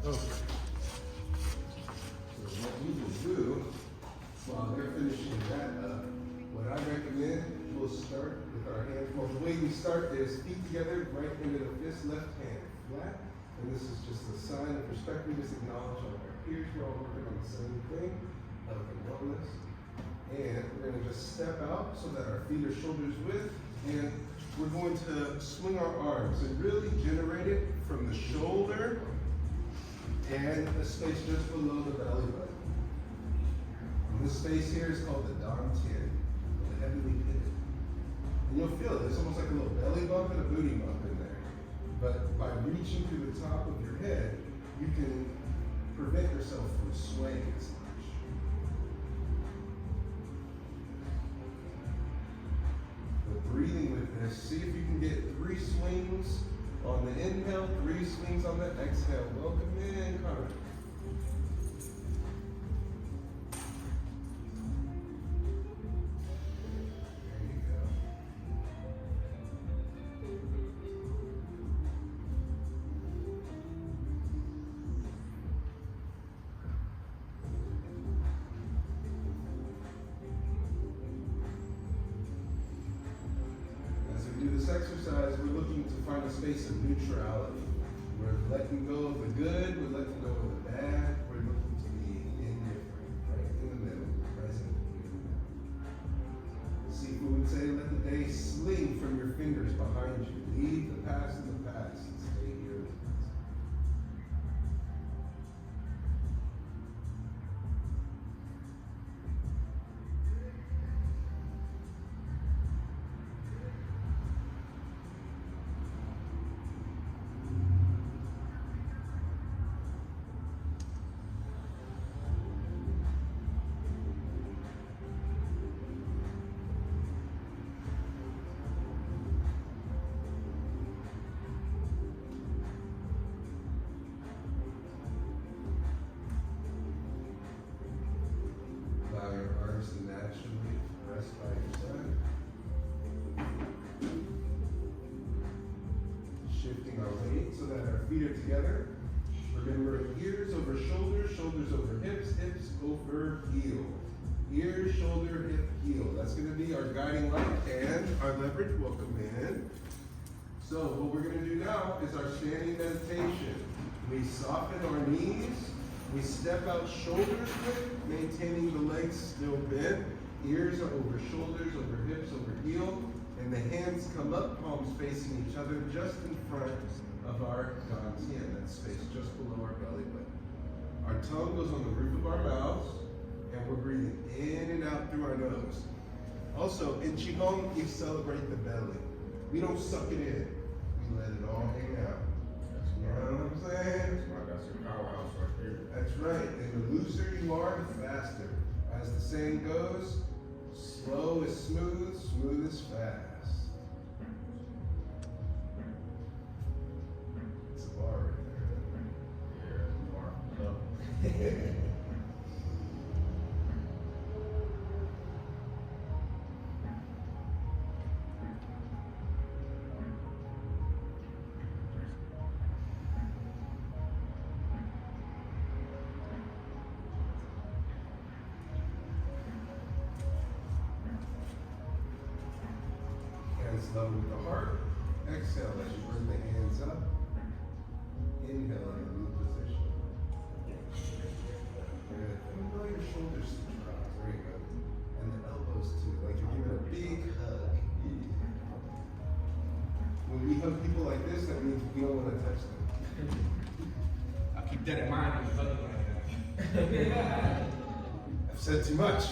Okay. So what we will do, while they're finishing that up, what I recommend, we'll start with our hands. Well, the way we start is feet together, right into the fist, left hand flat. And this is just a sign of respect. We just acknowledge all our peers. We're all working on the same thing, health and wellness. And we're going to just step out so that our feet are shoulders width. And we're going to swing our arms and really generate it from the shoulder and the space just below the belly button. And this space here is called the Dantian, the heavenly pivot. And you'll feel it. It's almost like a little belly bump and a booty bump in there. But by reaching to the top of your head, you can prevent yourself from swaying as much. But breathing with this, see if you can get 3 swings on the inhale, 3 swings on the exhale. Welcome in, Connor. Exercise, we're looking to find a space of neutrality. We're letting go of the good, we're letting go of the bad, we're looking to be indifferent, right in the middle, present. Sifu would say, let the day sling from your fingers behind you. Leave the past in the past and stay here with it. Together. Remember, ears over shoulders, shoulders over hips, hips over heel. Ear, shoulder, hip, heel. That's going to be our guiding light and our leverage. Welcome in. So what we're going to do now is our standing meditation. We soften our knees. We step out shoulders width, maintaining the legs still bent. Ears are over shoulders, over hips, over heel. And the hands come up, palms facing each other, just in front of our dantian, that space just below our belly button. Our tongue goes on the roof of our mouths, and we're breathing in and out through our nose. Also, in Qigong, we celebrate the belly. We don't suck it in. We let it all hang out. You know what I'm saying? That's your powerhouse right here. That's right. And the looser you are, the faster. As the saying goes, slow is smooth, smooth is fast. Hands level with the heart. Exhale as you bring the hands up. Inhale in a new position. Good. And blow your shoulders to the ground. Very good. And the elbows too, like you're giving a big hug. When we hug people like this, that means we don't want to touch them. I keep that in mind when you hug like that. I've said too much.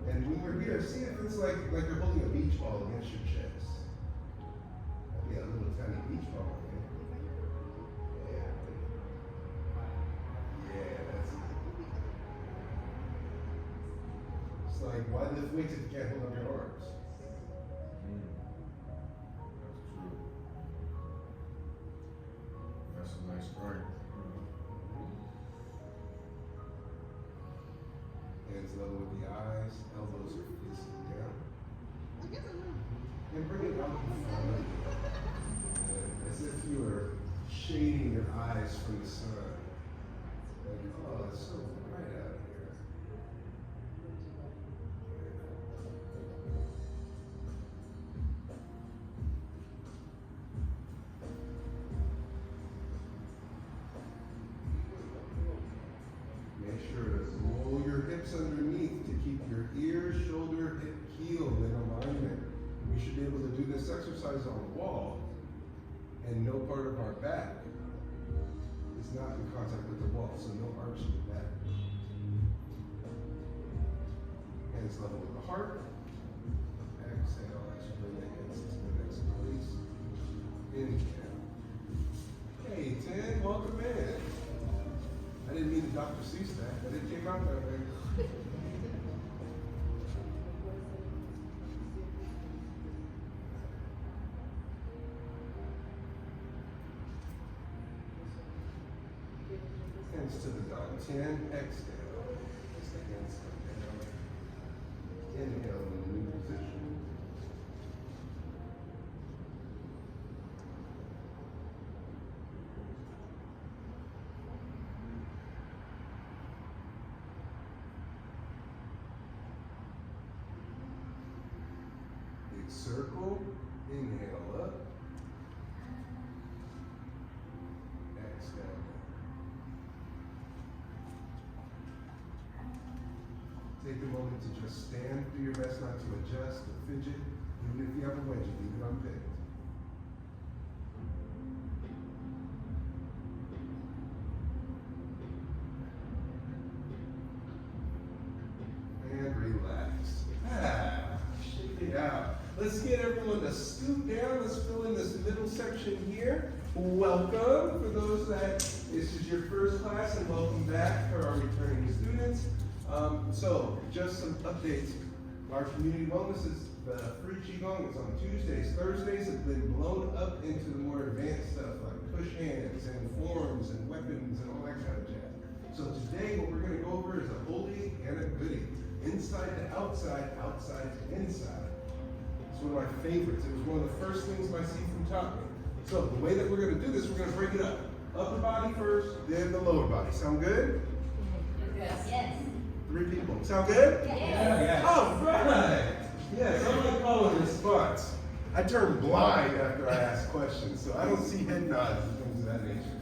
And when we're here, see if it's like you're holding a beach ball against your chest. That'd be a little tiny beach ball. Like, why lift weights if you can't hold up your arms? That's true. That's a nice strength. Hands level with the eyes, elbows are facing down. And bring it out in front. As if you were eyes from the sun. Like, oh, it's so bright out here. Make sure to roll your hips underneath to keep your ear, shoulder, hip, heel in alignment. We should be able to do this exercise on the wall, and no part of our back is not in contact with the wall, so no arch in the back. Hands level with the heart. Exhale as you bring the hands to the next place. Inhale. Hey, Tim, welcome in. I didn't mean to Dr. Seuss that, but it came out that way. Hands to the dog. 10, exhale. As the hands come down. Inhale in the new position. Big circle. Inhale up. Exhale. Take a moment to just stand. Do your best not to adjust or fidget. Even if you have a wedgie, leave it unpicked. And relax. Shake it out. Let's get everyone to scoot down. Let's fill in this middle section here. Welcome for those that this is your first class, and welcome back for our returning students. So, just some updates. Our community wellness is the free Qigong. It's on Tuesdays. Thursdays have been blown up into the more advanced stuff like push hands and forms and weapons and all that kind of jazz. So today what we're going to go over is a oldie and a goodie. Inside to outside, outside to inside. It's one of my favorites. It was one of the first things my Sifu taught me. So the way that we're going to do this, we're going to break it up. Upper body first, then the lower body. Sound good? Yes. 3 people. Sound good? Yes. All right. Yes, I'm going to call a response. I turn blind after I ask questions, so I don't see head nods and things of that nature.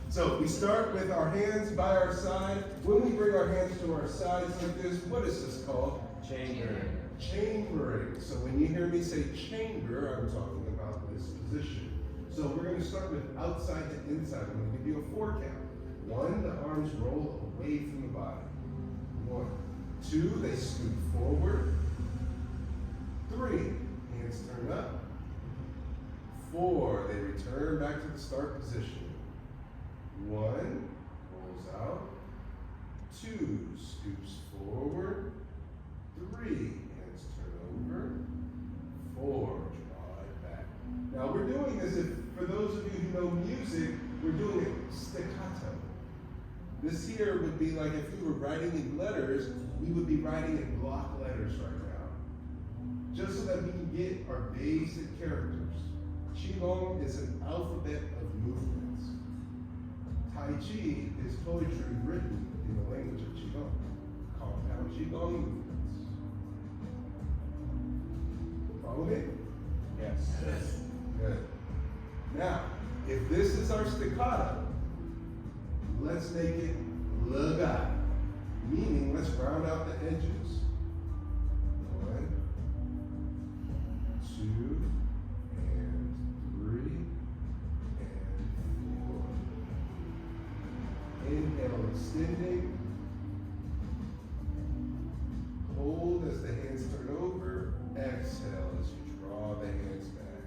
So we start with our hands by our side. When we bring our hands to our sides like this, what is this called? Chambering. Chambering. So when you hear me say chamber, I'm talking about this position. So we're going to start with outside to inside. I'm going to give you a 4 count. 1, the arms roll away from the body. 1, 2, they scoot forward. 3, hands turn up. 4, they return back to the start position. 1, rolls out. 2, scoops forward. 3, hands turn over. 4, draw it back. Now we're doing this, for those of you who know music, we're doing it staccato. This here would be like if we were writing in letters, we would be writing in block letters right now. Just so that we can get our basic characters. Qigong is an alphabet of movements. Taiji is poetry written in the language of Qigong. Compound Qigong movements. Follow me? Yes. Good. Now, if this is our staccato, let's make it legato, meaning let's round out the edges. 1, 2, and 3, and 4. Inhale, extending. Hold as the hands turn over. Exhale as you draw the hands back.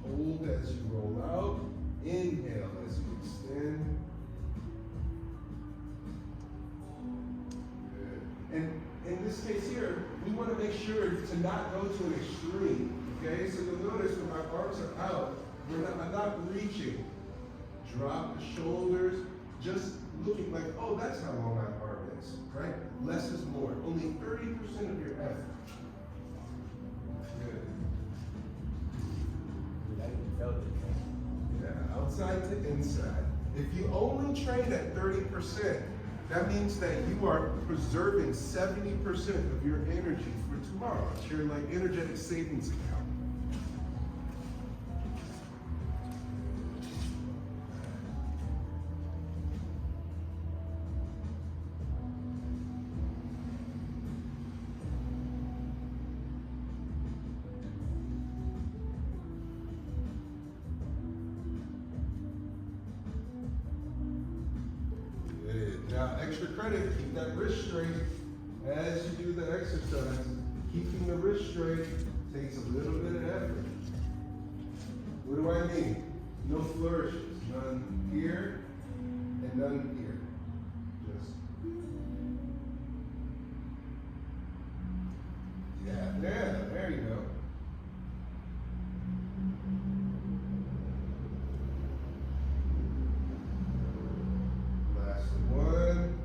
Hold as you roll out. Inhale as you extend. Good. And in this case here, we want to make sure to not go to an extreme. Okay, so you'll notice when my arms are out, I'm not reaching. Drop the shoulders, just looking like, oh, that's how long my arm is, right? Less is more. Only 30% of your effort. Good. I felt it. Yeah, outside to inside. If you only train at 30%, that means that you are preserving 70% of your energy for tomorrow. It's your like energetic savings account. Now, extra credit, keep that wrist straight as you do the exercise. Keeping the wrist straight takes a little bit of effort. What do I mean? No flourishes. None here and none here. Just. Yeah, there you go. One.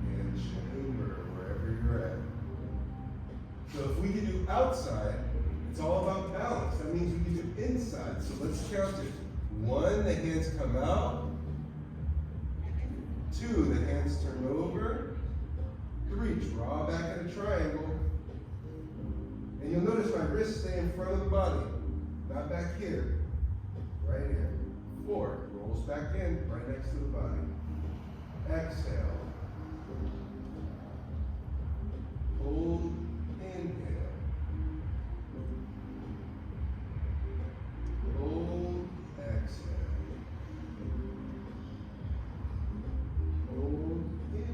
And chamber, wherever you're at. So if we can do outside, it's all about balance. That means we can do inside. So let's count it. 1, the hands come out. 2, the hands turn over. 3, draw back in a triangle. And you'll notice my wrists stay in front of the body, not back here. Right here. 4, rolls back in, right next to the body. Exhale. Hold, inhale. Hold, exhale. Hold, inhale.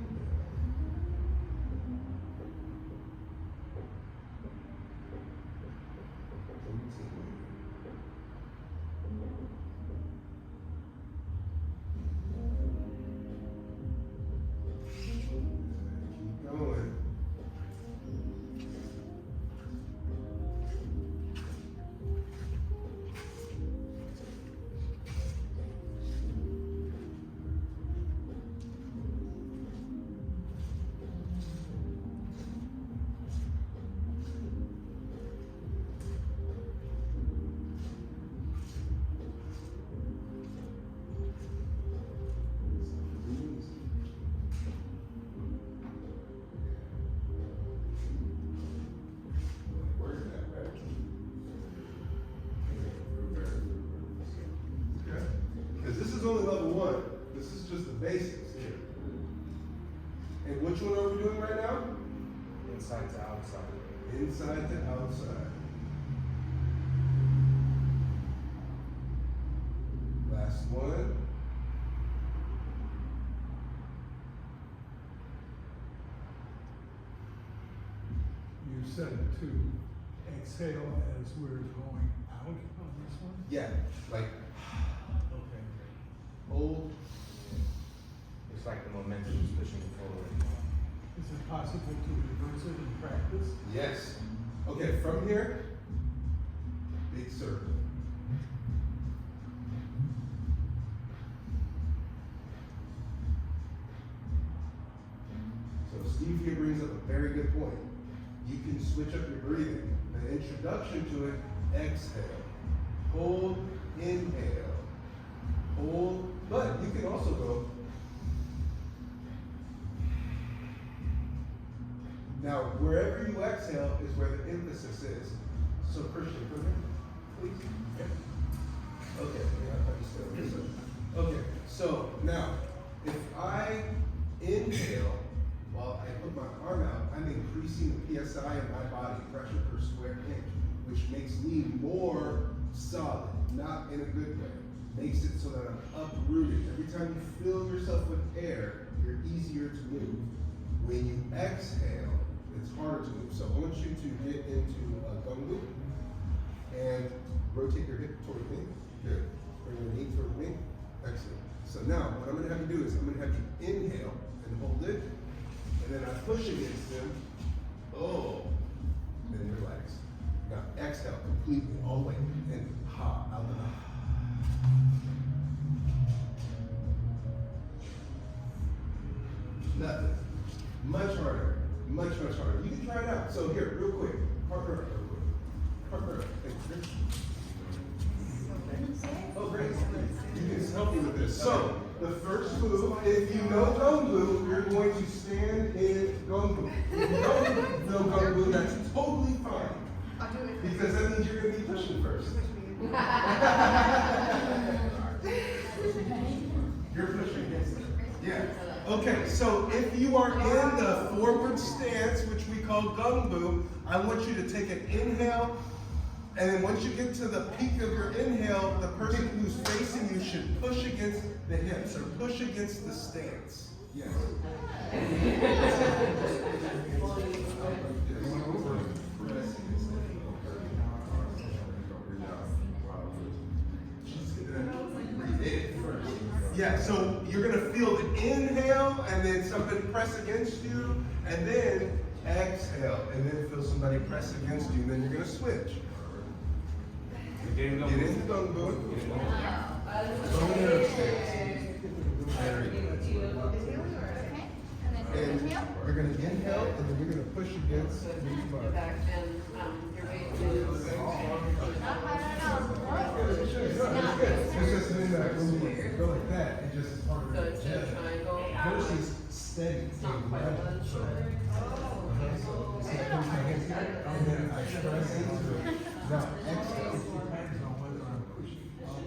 This is only level 1. This is just the basics here. And which one are we doing right now? Inside to outside. Inside to outside. Last one. You said to exhale as we're going out on this one? Yeah, like Okay. hold. It's like the momentum is pushing you forward. Is it possible to reverse it in practice? Yes. Okay, from here, big circle. So Steve here brings up a very good point. You can switch up your breathing. The introduction to it, exhale. Hold, inhale. Hold, but you can also go. Now, wherever you exhale is where the emphasis is. So Christian, come here, please. Okay, yeah, I thought you said it. Okay, so now, if I inhale, while I put my arm out, I'm increasing the PSI in my body, pressure per square inch, which makes me more solid, not in a good way. Makes it so that I'm uprooted. Every time you fill yourself with air, you're easier to move. When you exhale, it's harder to move. So I want you to get into a gungu and rotate your hip toward me. Good. Bring your knee toward me. Excellent. So now, what I'm going to have you do is I'm going to have you inhale and hold it. And then I push against them. Oh. And then relax. Now exhale completely, all the way. And ha, out the mouth. Nothing. Much harder. Much harder. You can try it out. So here, real quick. Real quick. partner. Oh, great. You can help me with this. So, the first move, if you know Gongbu, you're going to stand in Gongbu. If you don't know Gongbu, that's totally fine. I'll do it. Because that means you're going to be pushing first. You're pushing. Yeah. Okay, so if you are in the forward stance, which we call Gongbu, I want you to take an inhale, and then once you get to the peak of your inhale, the person who's facing you should push against the hips or push against the stance. Yes. Yeah, so you're gonna feel the inhale and then somebody press against you, and then exhale, and then feel somebody press against you, and then you're gonna switch. Get into Gongbu. Go into stance. Very good. And you're gonna inhale, and then you're gonna push against the bar. It's just in that when you go like that, it just is harder to adjust versus steady. So and then I press into it. Now exhale. Depends on whether I'm pushing up.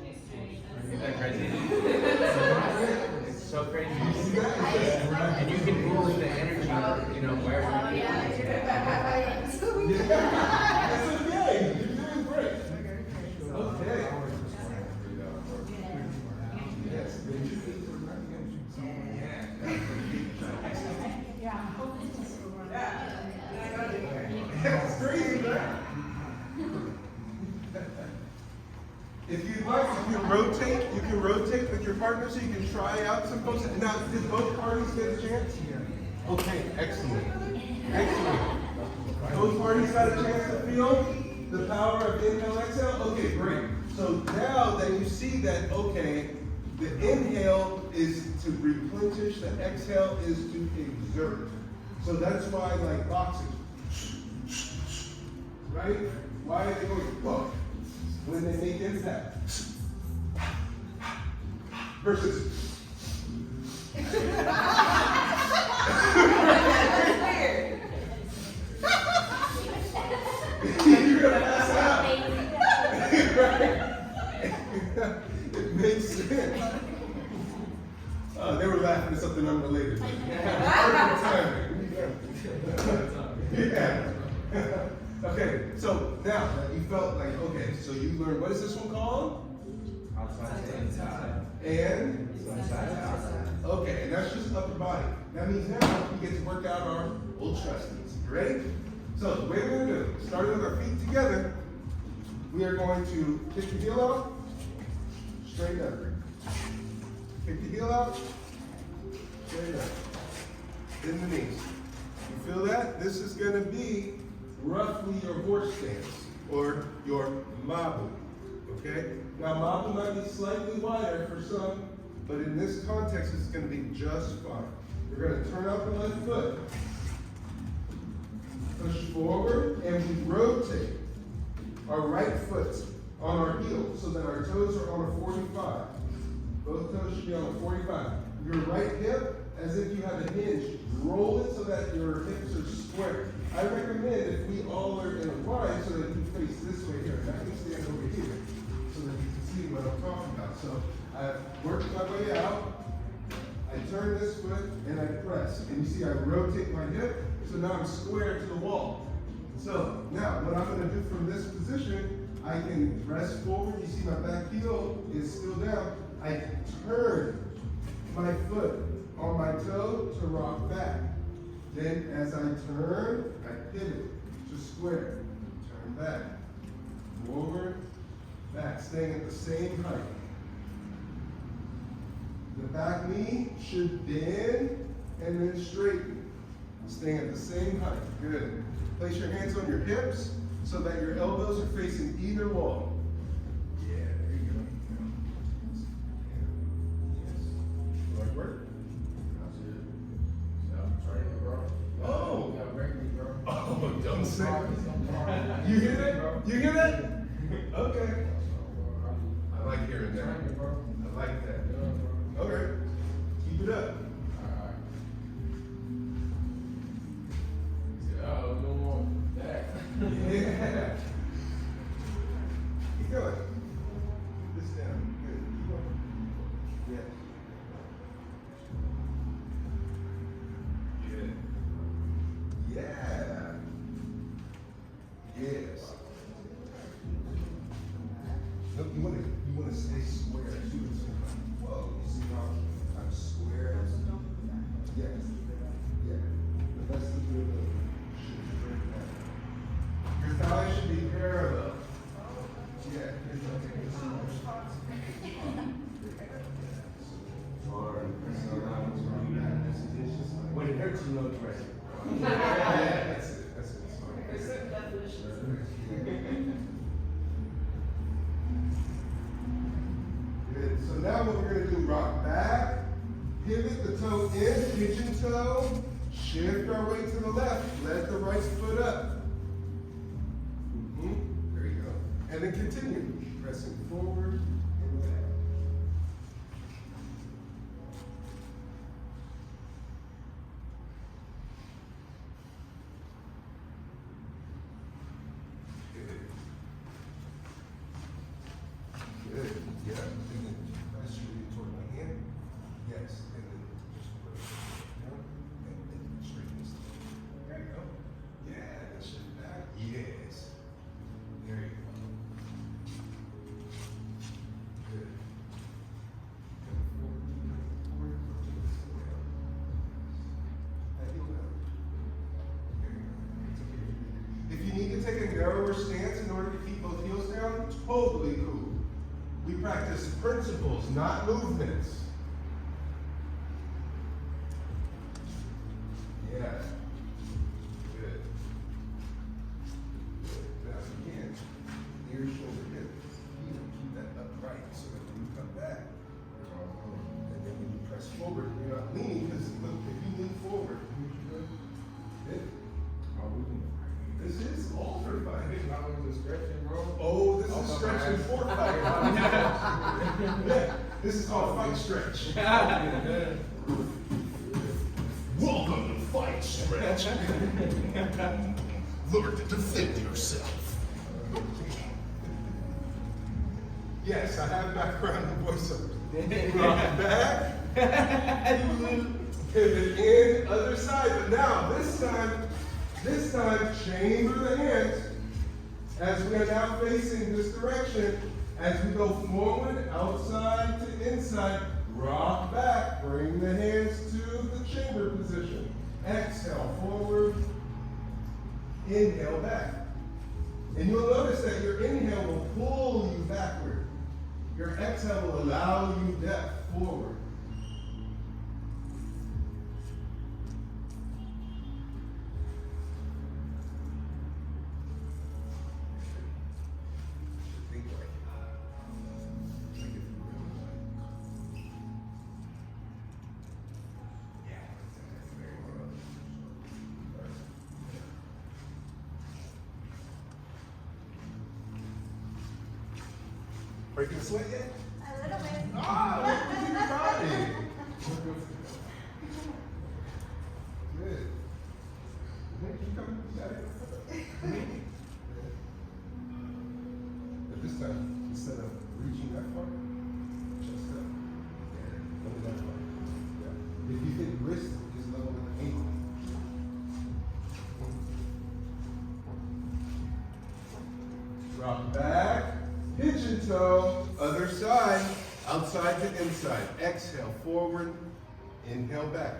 Isn't that crazy? It's so crazy. And you can move the energy, you know, wherever you want. That's okay. You're doing great. Okay. Yes. That's crazy, right? If you'd like, you can rotate with your partner so you can try out some poses. Now, did both parties get a chance? Okay, excellent. Excellent. Both parties got a chance to feel the power of inhale, exhale? Okay, great. So now that you see that, okay, the inhale is to replenish, the exhale is to exert. So that's why, like boxing, right? Why are they going, whoa, when they make impact? Versus, you're gonna pass out. Right? It makes sense. They were laughing at something unrelated. Perfect timing. Yeah. Okay, so now that you felt like, okay, so you learned, what is this one called? Outside to inside. And? Inside to outside. Okay, and that's just upper body. That means now we get to work out our old trustees. You ready? So the way we're going to do it, starting with our feet together, we are going to kick the heel out, straight up. Kick the heel out, straight up. In the knees. You feel that? This is going to be roughly your horse stance or your mabu. Okay? Now mabu might be slightly wider for some, but in this context it's going to be just fine. We're going to turn out the left foot. Push forward, and we rotate our right foot on our heel so that our toes are on a 45. Both toes should be on a 45. Your right hip, as if you have a hinge, roll it so that your hips are square. I recommend if we all are in a Y so that you face this way here. I can stand over here so that you can see what I'm talking about. So I work my way out, I turn this foot, and I press. And you see I rotate my hip, so now I'm square to the wall. So now what I'm going to do from this position, I can press forward. You see my back heel is still down. I turn my foot on my toe to rock back. Then as I turn, I pivot to square. Turn back. Forward, back. Staying at the same height. The back knee should bend and then straighten. Staying at the same height. Good. Place your hands on your hips so that your elbows are facing either wall. Yeah, there you go. Yes. Like work? Oh! Oh, don't say it. You hear that? You hear that? Okay. I like hearing that. I like that. Okay. Keep it up. Yeah. Keep going. This down. Good. Keep going. Yeah. Good. Yeah. Yes. Look, you want to stay square too. Whoa, you see how I'm square? Yes. Yeah. The best of your ability. Your thighs should be parallel. Yeah. When it hurts, you know it's right. Yeah, that's it. That's it. It's fine. Good. So now what we're going to do, rock back, pivot the toe in, pigeon toe, shift our weight to the left, let the right foot up. There you go. And then continue, pressing forward and back. Good. Yeah. And then press your weight toward my hand. Yes. And then just put it down and then straighten this. There you go. Yeah. That's your back. Yes. There you go. Good. Come forward. That heel down. There you go. It's okay. If you need to take a narrower stance in order to keep both heels down, totally cool. We practice principles, not movements. Yeah. Good. Good. Now again, ear, shoulder, hip. Keep that upright so that when you come back, and then when you press forward, you're not leaning because look, if you lean forward, good. This is all for fighting. Oh, this is stretching for fighting. Yeah, this is called fight stretch. Welcome to fight stretch. Learn to defend yourself. Yes, I have background in voiceover. Rock back, pivot in, other side. But now, this time, chamber the hands as we are now facing this direction. As we go forward, outside to inside, rock back, bring the hands to the chamber position. Exhale, forward, inhale, back. And you'll notice that your inhale will pull you backward. Your exhale will allow you depth forward. Breaking a sweat yet? A little bit. Ah, look at your body. Good. Keep coming. You got it. But this time, instead of reaching that far, just up. Yeah, only that far. Yeah. If you think wrist is level with the ankle. Drop back. Pigeon toe, other side, outside to inside. Exhale, forward, inhale, back.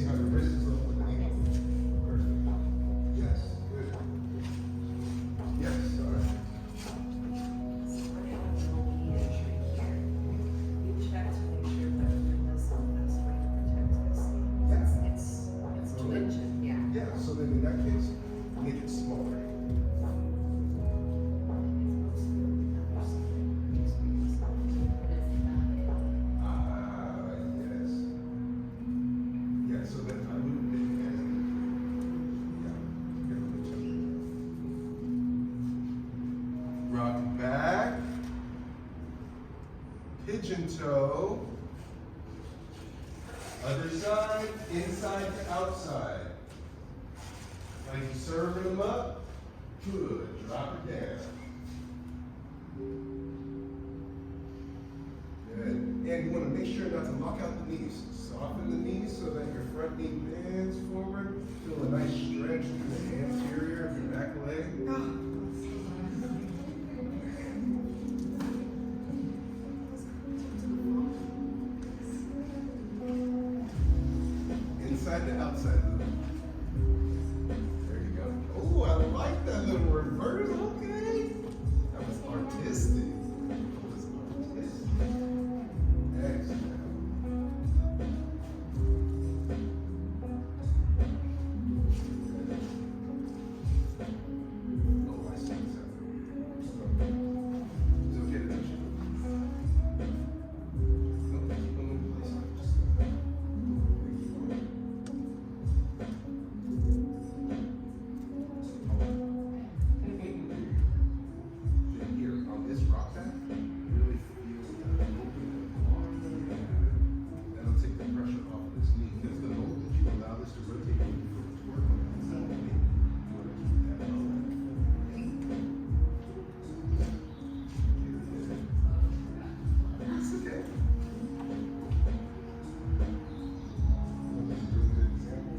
see how the wrist is up with the ankle. Perfect. Yes, good. Yes, all right. Yeah, so then in that case, make it smaller. Yes. Yeah, so then I would make it as yeah. Rock back. Pigeon toe. Other side, inside to outside. Like you serving them up. Good. Drop it down. Good. And you want to make sure not to lock out the knees. Soften the knees so that your front knee bends forward. Feel a nice stretch through the anterior of your back leg. Inside to outside loop. There you go. Oh, I like that little reverse. Okay. That was artistic. Exhale. Oh, I see something. It's okay to touch it. No, keep them in place. Just here on this rock pad, really feel that movement. That'll take the pressure off of this knee because the moment that you allow this to rotate, you feel it to work on the inside of the knee. You want to keep that low. That's okay. This is a really good example.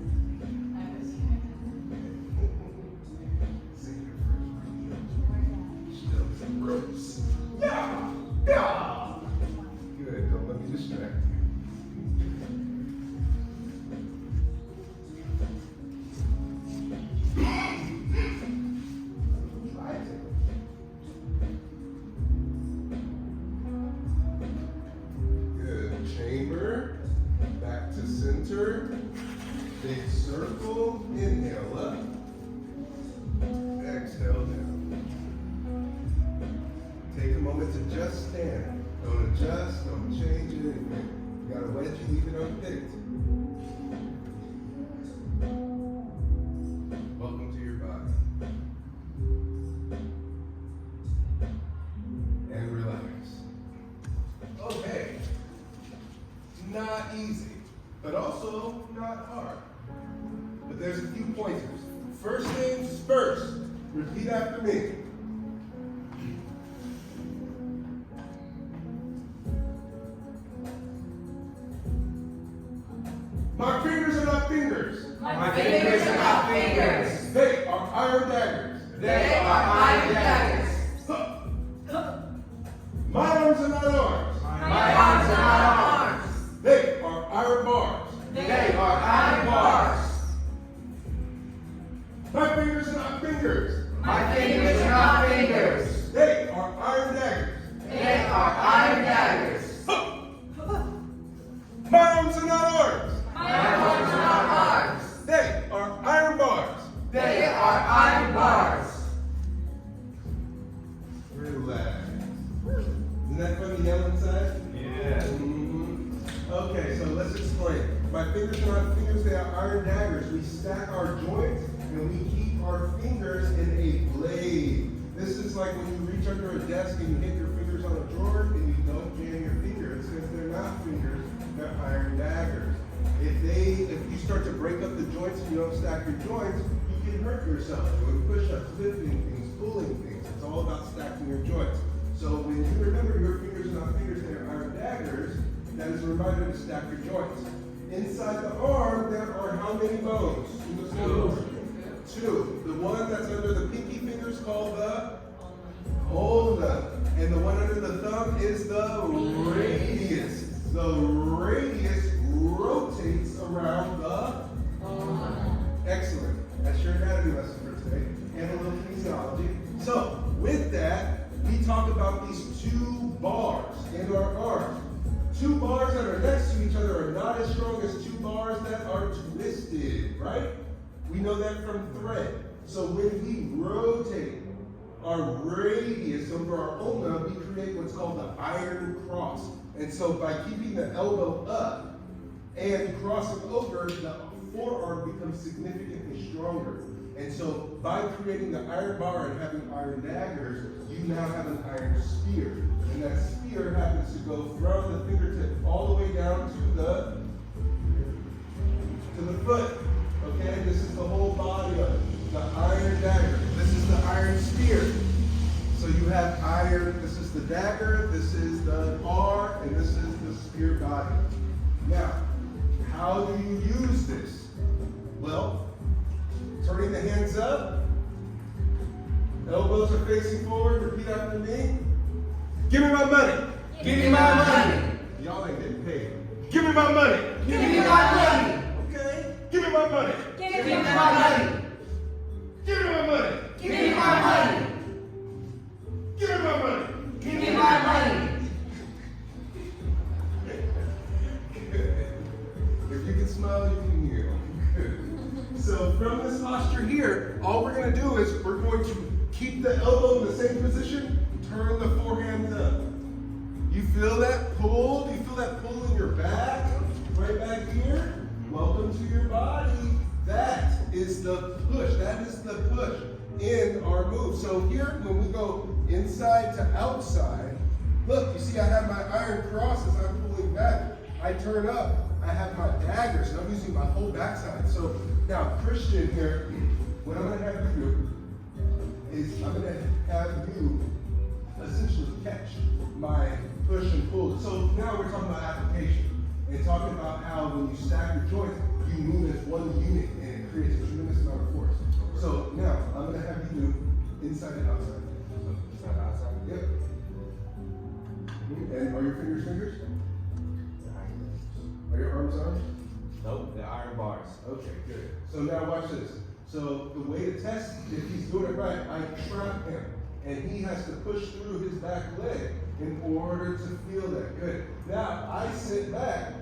Save your first stills and ropes. Yeah! Yeah! Good, don't let me distract you. Good. Chamber. Back to center. Big circle. Inhale up. Exhale down. Take a moment to just stand. Don't adjust, don't change anything. You got a wedge, you leave it unpicked. Welcome to your body. And relax. Okay. Not easy, but also not hard. But there's a few pointers. First things first. Repeat after me. My fingers are not fingers. My fingers are not fingers. They are iron daggers. They are iron daggers. Huh. My arms are not arms. My arms are not arms. They are iron bars. They are iron bars. My fingers are not fingers. My fingers are not fingers. They are iron daggers. They are iron daggers. Huh. My arms are not arms. My arms are not arms. They are iron bars. They are iron bars. Relax. Isn't that fun to yell inside? Yeah. Okay, so let's explain. My fingers are not fingers, they are iron daggers. We stack our joints and we keep our fingers in a blade. This is like when you reach under a desk and you hit your fingers on a drawer and you don't jam your fingers because they're not fingers, they're iron daggers. If you start to break up the joints and you don't stack your joints, you can hurt yourself doing push-ups, lifting things, pulling things. It's all about stacking your joints. So when you remember your fingers are not fingers, they're iron daggers, that is a reminder to stack your joints. Inside the arm, there are how many bones? Two. The one that's under the pinky finger is called the ulna. And the one under the thumb is the radius. The radius rotates around the right? We know that from thread. So when we rotate our radius over our ulna, we create what's called the iron cross. And so by keeping the elbow up and crossing over, the forearm becomes significantly stronger. And so by creating the iron bar and having iron daggers, you now have an iron spear. And that spear happens to go from the fingertip all the way down to the foot. Okay, this is the whole body of it. The iron dagger. This is the iron spear. So you have iron, this is the dagger, this is the bar, and this is the spear body. Now, how do you use this? Well, turning the hands up, elbows are facing forward, repeat after me. Give me my money. Give me my money. Y'all ain't getting paid. Give me my money. Give me my money. Okay. Give me my money. Give me my money. Give me my money. Give me my money. Give me my money. Give me my money. If you can smile, you can hear. So from this posture here, all we're going to do is we're going to keep the elbow in the same position, turn the forehand up. You feel that pull? Do you feel that pull in your back? Right back here? Welcome to your body. That is the push. That is the push in our move. So here, when we go inside to outside, look, you see I have my iron cross as I'm pulling back. I turn up. I have my daggers, and I'm using my whole backside. So now, Christian here, what I'm going to have you do is I'm going to have you essentially catch my push and pull. So now we're talking about application and talking about how when you stack your joints, you move as one unit and it creates a tremendous amount of force. So now I'm going to have you do inside and outside. Inside, outside? Yep. And are your fingers fingers? Are your arms arms? Nope, the iron bars. Okay, good. So now watch this. So the way to test if he's doing it right, I trap him. And he has to push through his back leg in order to feel that. Good. Now I sit back.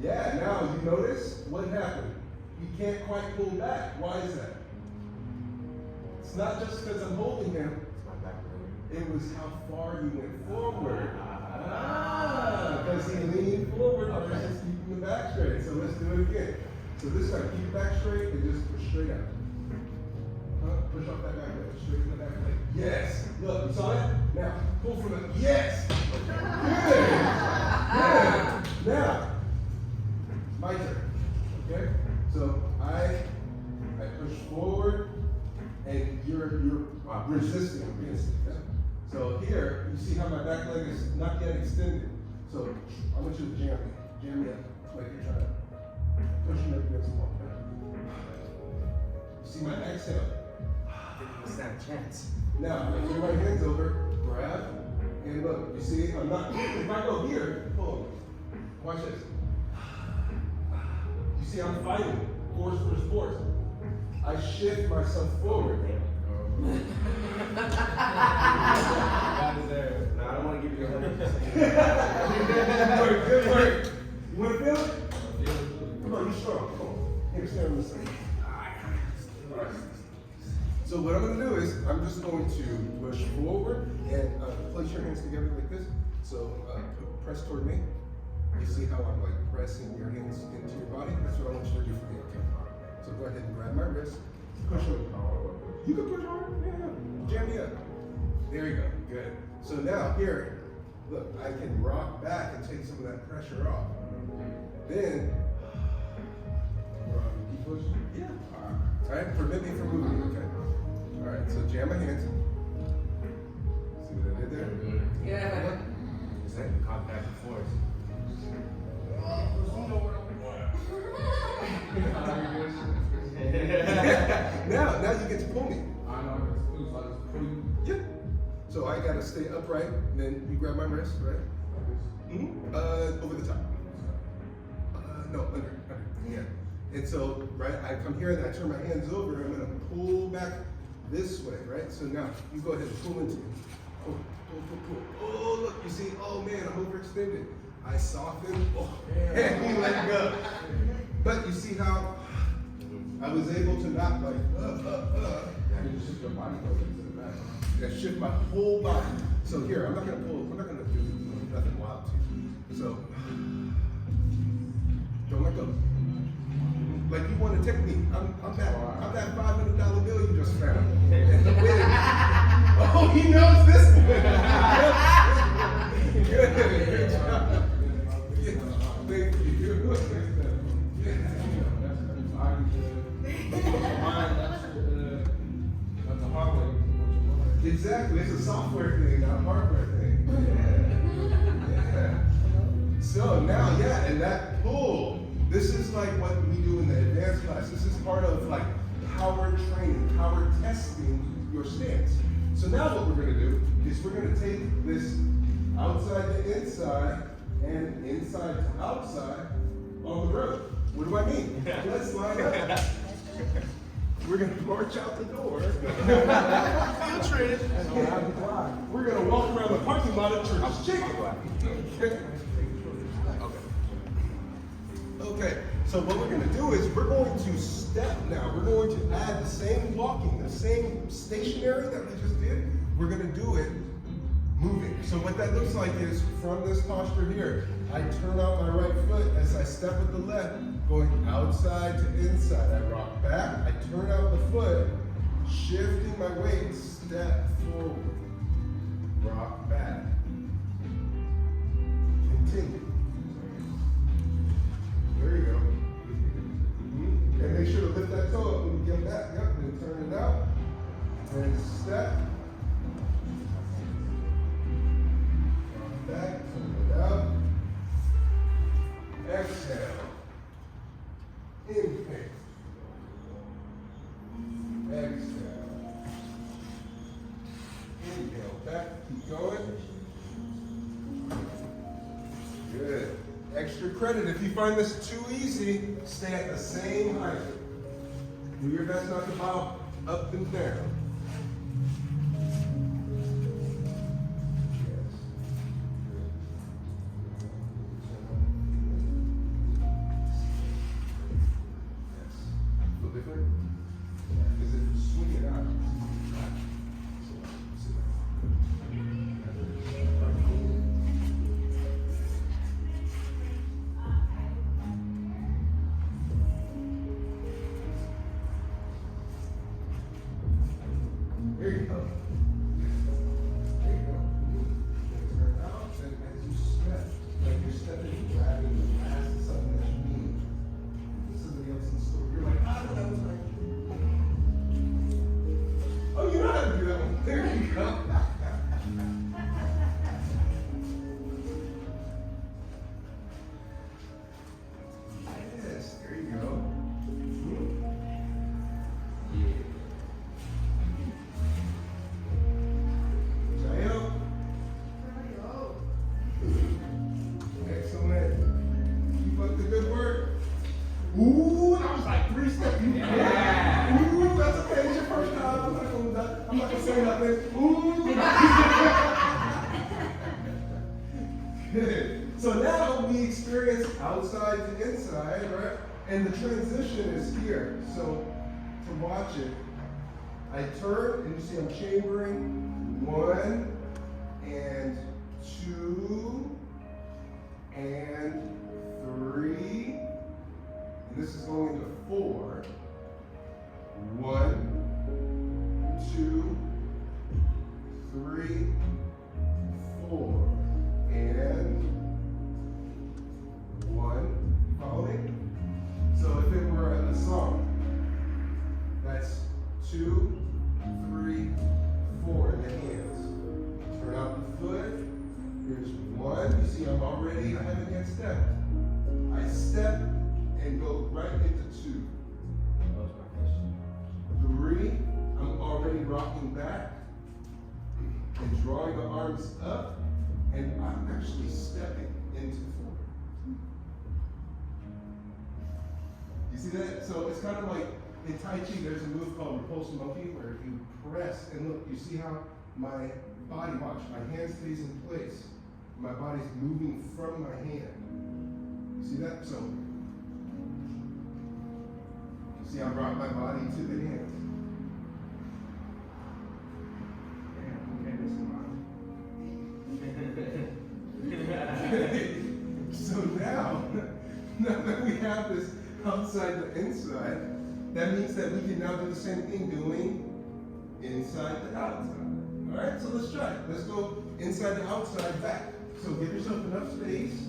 Yeah, now you notice what happened. He can't quite pull back. Why is that? It's not just because I'm holding him. It's my back leg. It was how far you went forward. Because he leaned forward versus keeping the back straight. So let's do it again. So this time, keep the back straight and just push straight out. Push off that back leg, straighten the back leg. Yes. Look, you saw it? Now, pull from it. Yes. Good. Good. Now, my turn. Okay? So I push forward and you're resisting against it. Okay? So here, you see how my back leg is not yet extended. So I want you to jam me. Jam me up like you're trying to push me up against the wall. You see my exhale. Didn't stand a chance. Now, bring my hands over, grab, and look. You see, I'm not, if I go here, pull. Watch this. You see, I'm fighting, force versus force. I shift myself forward. God is there. No, I don't want to give you 100%. Good work, good work. You want to feel it? Come on, you're strong. Come on. Here, stand on this side. All right. So what I'm going to do is, I'm just going to push forward and place your hands together like this. So press toward me. You see how I'm like pressing your hands into your body? That's what I want you to do for me, okay? So go ahead and grab my wrist. Push me. You can push hard. Yeah. Jam me up. There you go. Good. So now here, look, I can rock back and take some of that pressure off. Then, keep pushing. Yeah. All right. Prevent me from moving. Okay. All right. So jam my hands. See what I did there? Yeah. It's like contact force. Now you get to pull me. Yeah. So I gotta stay upright, then you grab my wrist, right? Mm-hmm. Over the top. No, under. Yeah. And so, right, I come here and I turn my hands over, I'm gonna pull back this way, right? So now, you go ahead and pull into me. Pull. Oh, look, you see, oh man, I'm overextended. I soften, and you let go. But you see how I was able to not like, and just shift your body focus to the back. And shift my whole body. So here, I'm not gonna do nothing wild to you. So, don't let go. Like you want to take me. I'm that $500 bill you just found. Oh, he knows this one. Good job. Yeah, thank you. Exactly, it's a software thing, not a hardware thing. Yeah. So now, and that pull, this is like what we do in the advanced class. This is part of like power training, power testing your stance. So now what we're gonna do is we're gonna take this outside to inside and inside to outside on the road. What do I mean? Let's line up. We're going to march out the door. Infiltrated. We're going to walk around the parking lot at Church's Chicken. Okay, so what we're going to do is we're going to step now. We're going to add the same walking, the same stationary that we just did. We're going to do it moving. So what that looks like is from this posture here, I turn out my right foot as I step with the left, going outside to inside. I rock back, I turn out the foot, shifting my weight, step forward, rock back. Continue. There you go. And make sure to lift that toe up when you get back. Yep, and turn it out. And step. Back, turn it out. Exhale. Inhale. Exhale. Inhale. Back. Keep going. Good. Extra credit. If you find this too easy, stay at the same height. Do your best not to bow up and down. There you go. There you go. Turn out, and as you step, like you're stepping, grabbing the past something that you need. Somebody else in the store, you're like, I don't know. Oh, you know how to do that one. There you go. Yes, there you go. Excellent. Keep up the good work. Ooh, that was like 3 steps. Yeah. Ooh, that's okay. It's your first time. I'm not gonna say nothing. Ooh. Good. So now we experience outside to inside, right? And the transition is here. So to watch it, I turn and you see I'm chambering 1 and 2 and 3, and this is going into 4. 1, 2, 3, 4, and 1. Follow me? So if it were a song, that's 2, 3, 4 in the hands. Turn out the foot. Here's 1. You see, I haven't yet stepped. I step and go right into 2. 3, I'm already rocking back and drawing the arms up, and I'm actually stepping into 4. You see that? So it's kind of like in Tai Chi, there's a move called repulsed monkey where you press, and look, you see how my body, watch, my hand stays in place. My body's moving from my hand. You see that? So, see See, I brought my body to the hands. So now that we have this outside to inside, that means that we can now do the same thing doing inside to outside. All right, so let's try it. Let's go inside to outside back. So give yourself enough space.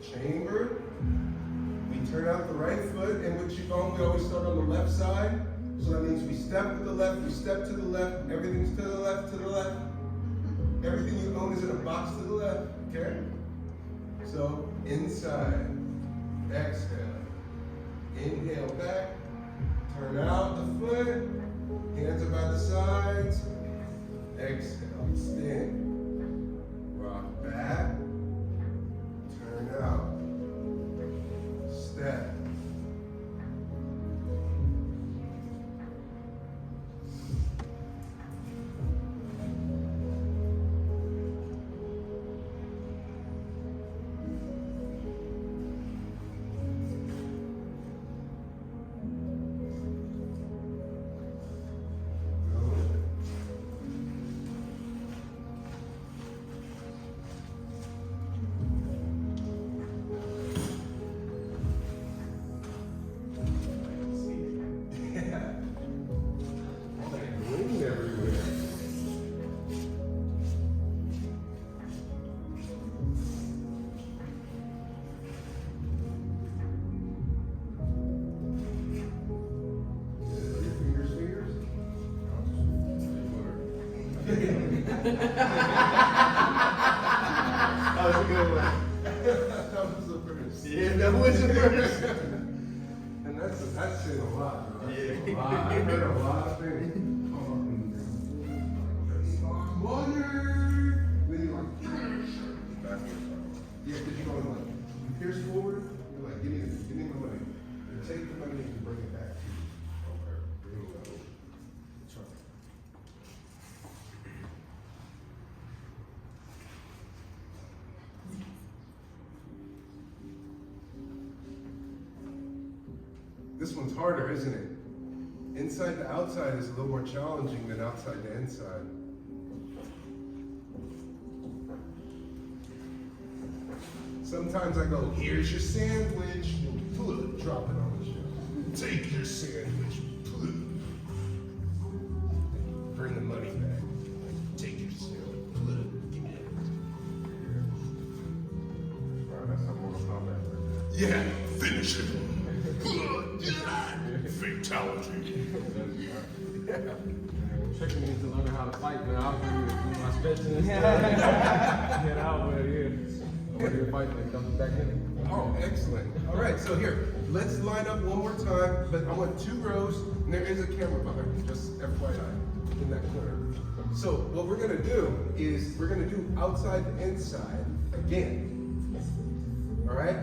Chamber. We turn out the right foot, and with Qigong, we always start on the left side. So that means we step with the left, we step to the left, everything's to the left, to the left. Everything you own is in a box to the left, okay? So, inside, exhale. Inhale back, turn out the foot, hands are by the sides. Exhale, extend. Rock back, turn out. Step. That was a good one. That was the first. Yeah, that was the first. And that's saying a lot, right? Yeah. A lot. I've heard a lot of things. Water. Then you're like, yeah, because you're going like, you pierce forward, you're like, give me my money. You take the money and you bring it back to you. Okay, bring it over. Try. This one's harder, isn't it? Inside to outside is a little more challenging than outside to inside. Sometimes I go, here's your sandwich, drop it on the shelf. Take your sandwich, bring the money back. Take your sandwich, give me that. Wow, that's not Mortal Kombat right there. Yeah, finish it. Fatality. Tricking me into learning how to fight, man. I was ready to do my stretching and stuff. Get out of here. I'm ready to fight and come back in. Oh, excellent. All right, so here, let's line up one more time, but I want 2 rows, and there is a camera behind me, just FYI, in that corner. So what we're gonna do is, we're gonna do outside to inside again. All right?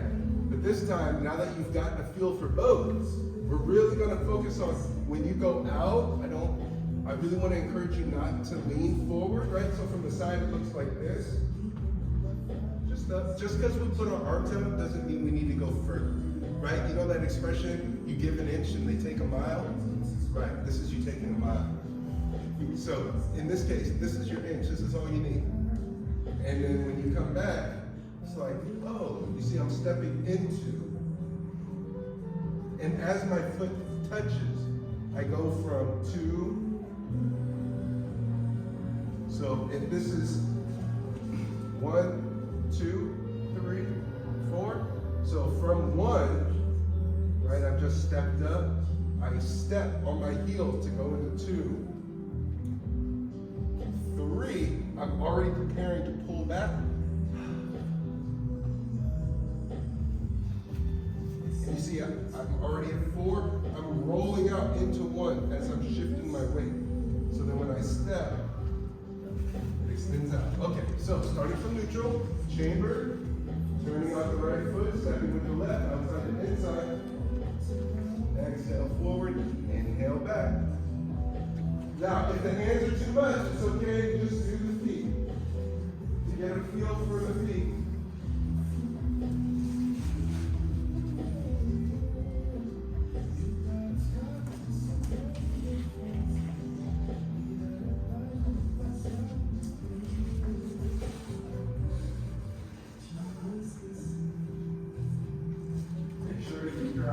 But this time, now that you've gotten a feel for both, we're really gonna focus on when you go out, I really wanna encourage you not to lean forward, right? So from the side, it looks like this. Just because we put our arms out doesn't mean we need to go further, right? You know that expression, you give an inch and they take a mile? Right, this is you taking a mile. So in this case, this is your inch, this is all you need. And then when you come back, it's like, oh, you see I'm stepping into. And as my foot touches, I go from 2. So if this is 1, 2, 3, 4. So from 1, right, I've just stepped up. I step on my heel to go into 2. 3, I'm already preparing to pull back. And you see, I'm already at 4. I'm rolling out into 1 as I'm shifting my weight. So then when I step, it extends out. Okay, so starting from neutral, chamber, turning out the right foot, stepping with the left, outside and inside. Exhale forward, inhale back. Now, if the hands are too much, it's okay, just do the feet. To get a feel for the feet.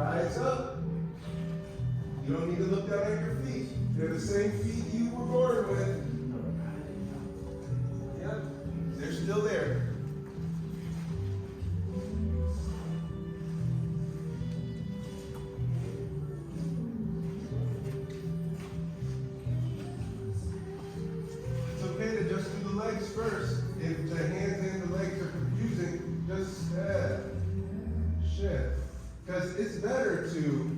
Rise up. You don't need to look down at your feet. They're the same feet you were born with. Yep, they're still there. It's okay to just do the legs first. If the hands and the legs are confusing, just shift. Because it's better to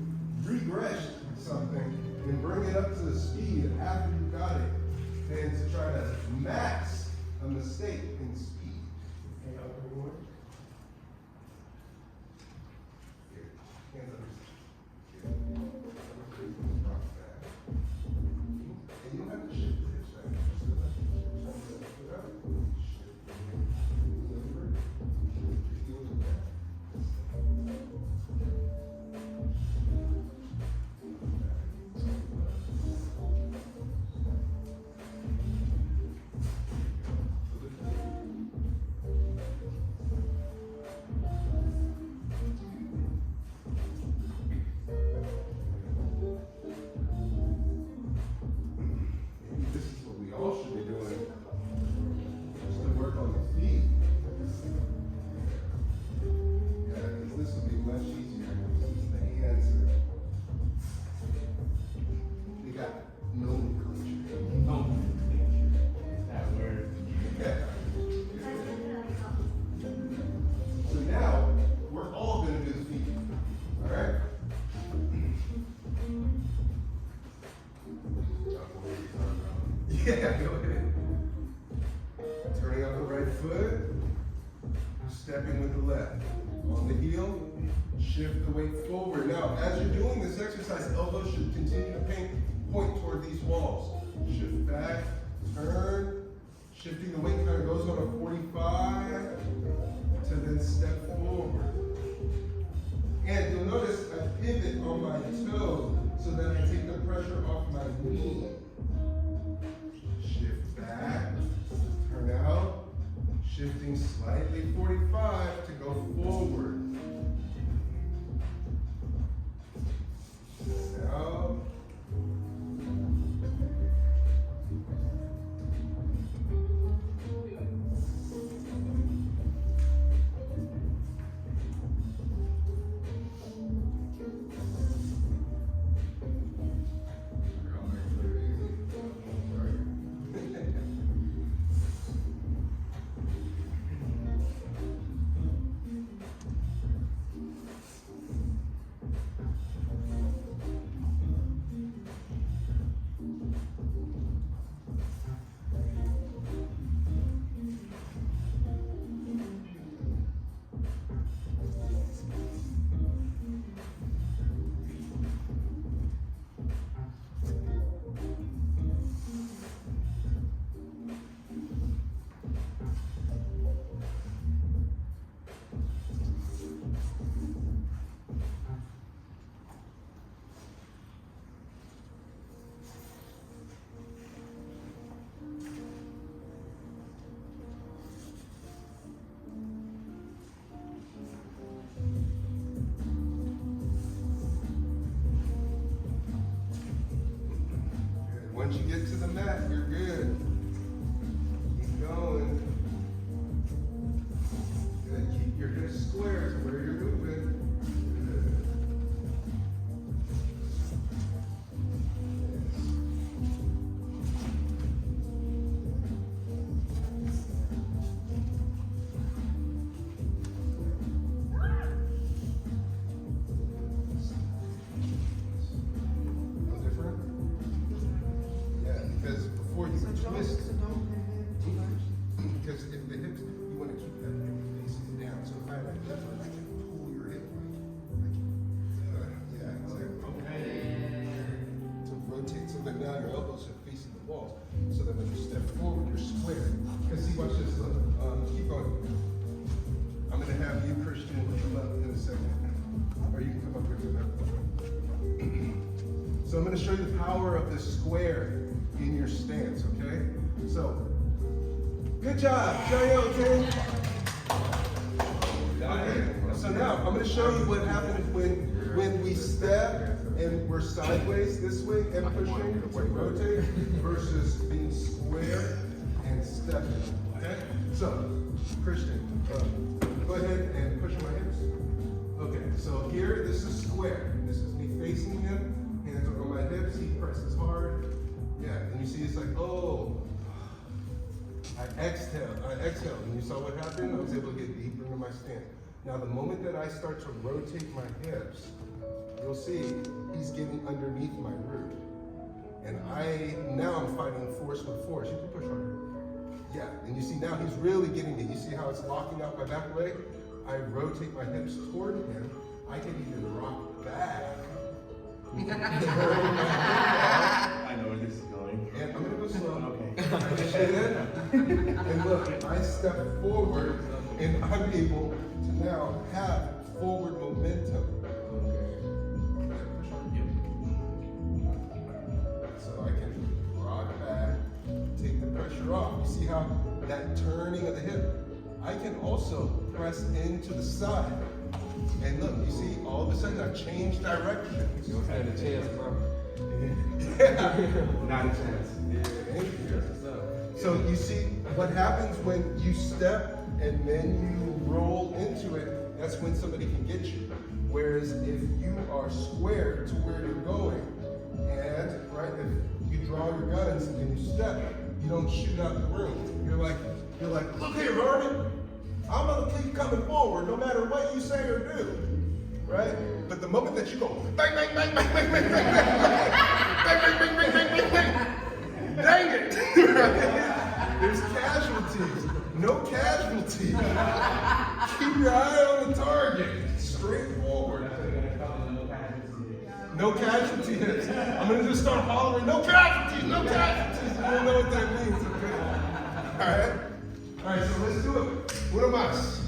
regress something and bring it up to the speed after you got it than to try to max a mistake in speed. Okay, everyone? Here, hands up. Here. Drop that. And you don't have to shift the hips, right? Just go like this. Shift it up. Shift it over. Shift your heels back. Maybe this is what we all should be doing, just to work on the feet. Yeah, because this will be much easier since the hands they got nomenclature. That word. Yeah. So now, we're all going to do the feet. All right? Yeah, go ahead. Turning up the right foot, stepping with the left. On the heel, shift the weight forward. Now, as you're doing this exercise, elbows should continue to point toward these walls. Shift back, turn. Shifting the weight kind of goes on a 45 to then step forward. And you'll notice I pivot on my toe so that I take the pressure off my knee. Shift back, turn out, shifting slightly 45 to go forward. Out. Once you get to the mat, you're good. Keep going. Good. Keep your hips square to where you're moving. Good. No different? Yeah, because before you twist, because if the hips, you want to keep that hip facing down. So if I like that, I can pull your hip yeah, to rotate so that now your elbows are facing the wall. So that when you step forward, you're square. Because see, watch this. Look, keep going. I'm going to have you, Christian, come up in a second, or you can come up here to that. So I'm going to show you the power of the square in your stance, okay? So, good job, Jayo, okay? So now, I'm going to show you what happens when step and we're sideways this way and pushing to rotate versus being square and stepping. Okay? So, Christian, go ahead and push my hips. Okay, so here, this is square. This is me facing him, hands are on my hips, he presses hard. Yeah, and you see it's like, oh, I exhale, and you saw what happened? I was able to get deeper into my stance. Now, the moment that I start to rotate my hips, you'll see he's getting underneath my root. And now I'm fighting force with force. You can push harder. Yeah, and you see now he's really getting me. You see how it's locking out my back leg? I rotate my hips toward him. I can even rock back. I know where this is going. And I'm gonna go slow. Okay. You see that? And look, I step forward and I'm able to now have forward momentum. So I can rock back, take the pressure off. You see how that turning of the hip? I can also press into the side. And look, you see, all of a sudden I've changed direction. You don't stand a chance, bro. Yeah. Not a chance. Thank you. So you see what happens when you step and then you roll into it, that's when somebody can get you. Whereas if you are square to where you're going, and right, if you draw your guns and you step, you don't shoot out the room. You're like, look here, Norman, I'm gonna keep coming forward no matter what you say or do. Right? But the moment that you go bang, bang, bang, bang, bang, bang, bang, bang, bang, bang, bang, bang, bang, bang, dang it! There's casualties. No casualties. Keep your eye on the target. Straight forward. No casualties. I'm gonna just start hollering, no casualties, no casualties. You don't know what that means, okay? Alright, so let's do it. Uno más.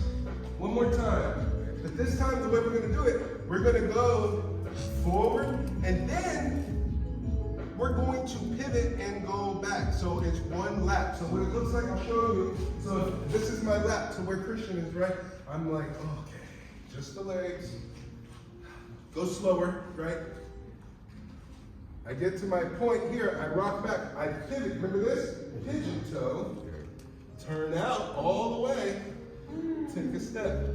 One more time. But this time, the way we're gonna do it, we're gonna go forward, and then we're going to pivot and go back. So it's one lap. So what it looks like, I'll show you. So this is my lap, so where Christian is, right? I'm like, okay, just the legs. Go slower, right? I get to my point here, I rock back, I pivot. Remember this? Pigeon toe. Turn out all the way. Take a step.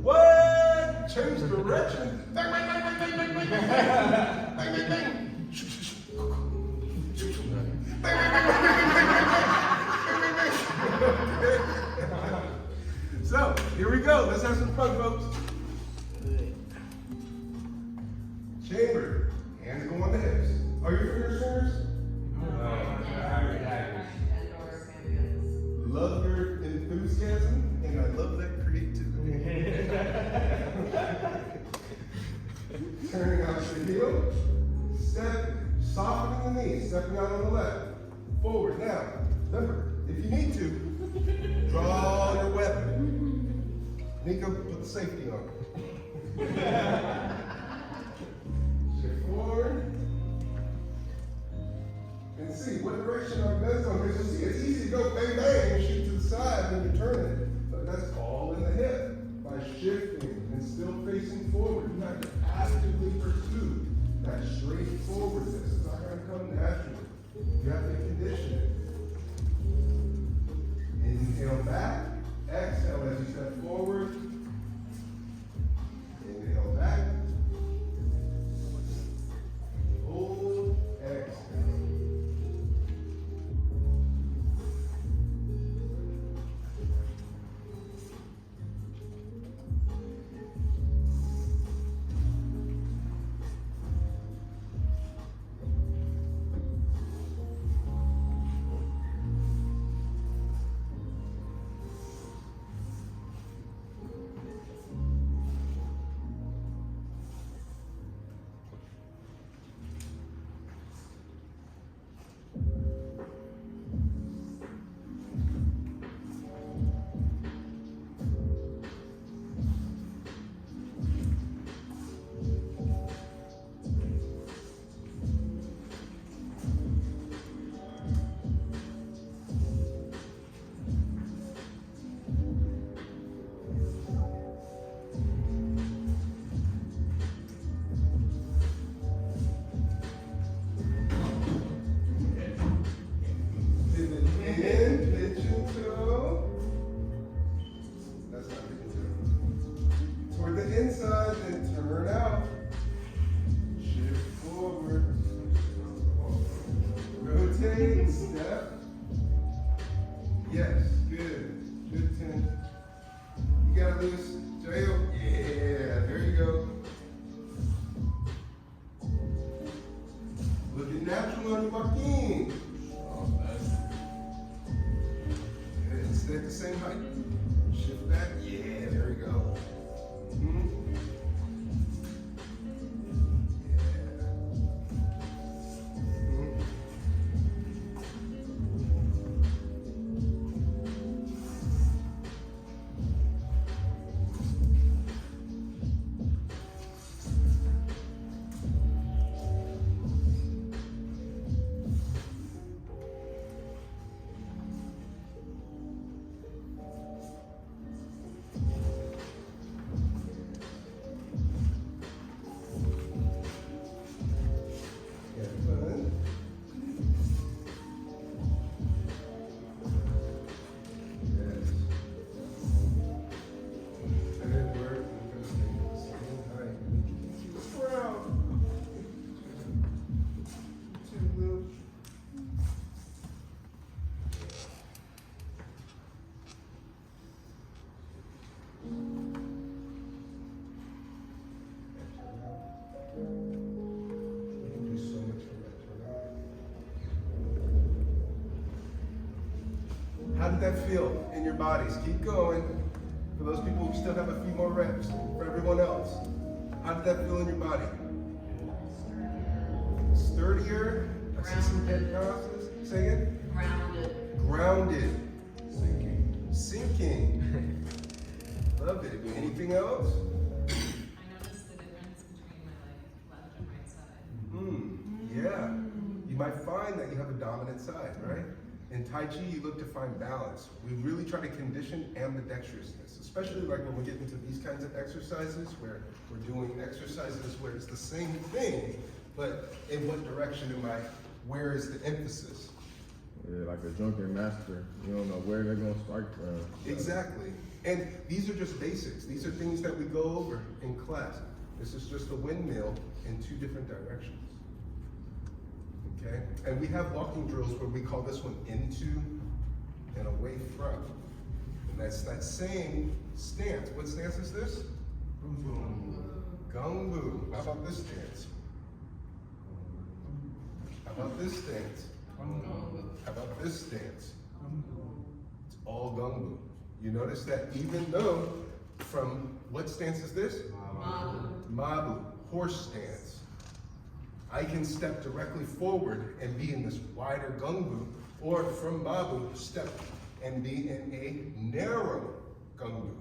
What? Change direction. Bang, bang, bang, bang, bang, bang, bang, bang. Bang, bang, bang. So, here we go. Let's have some fun, folks. Chamber. Hands go on the hips. Are you finger swingers? Love your enthusiasm, and I love that creativity. Turning out the heel. Step, softening the knee, stepping out on the left. Forward. Now, remember, if you need to, draw your weapon. Nico, put the safety on. Shift forward. And see what direction our guns on. Because you see, it's easy to go bang bang and shoot to the side when you're turning. But that's all in the hip. By shifting and still facing forward. You have to actively pursue that straightforwardness. It's not going to come naturally. You have to condition it. Inhale back. Exhale as you step forward. Inhale back. natural on your Joaquin. Good. Stay at the same height. Shift that. Yeah, there we go. Mhm. Yeah. Mhm. Yeah, fun. Yes. And then we're going to stay the same height. Wow. Two little. You can do so much for that. How did that feel in your bodies? Keep going. For those people who still have a few more reps, for everyone else, how did that feel in your body? Sturdier. I see some head bounces. Say it. Grounded. Grounded. Sinking. Love it. Anything else? I noticed the difference between my left and right side. Yeah. You might find that you have a dominant side, right? In Tai Chi, you look to find balance. We really try to condition ambidextrousness, especially like when we get into these kinds of exercises where we're doing exercises where it's the same thing, but in what direction where is the emphasis? Yeah, like a drunken master. You don't know where they're gonna strike from. Exactly. And these are just basics. These are things that we go over in class. This is just a windmill in two different directions. Okay? And we have walking drills where we call this one into and away from. And that's that same stance. What stance is this? Gangbu. How about this stance? How about this stance? How about this stance? It's all Gangbu. You notice that even though from what stance is this? Mabu, horse stance. I can step directly forward and be in this wider Gangbu, or from Mabu, step and be in a narrow Gangbu.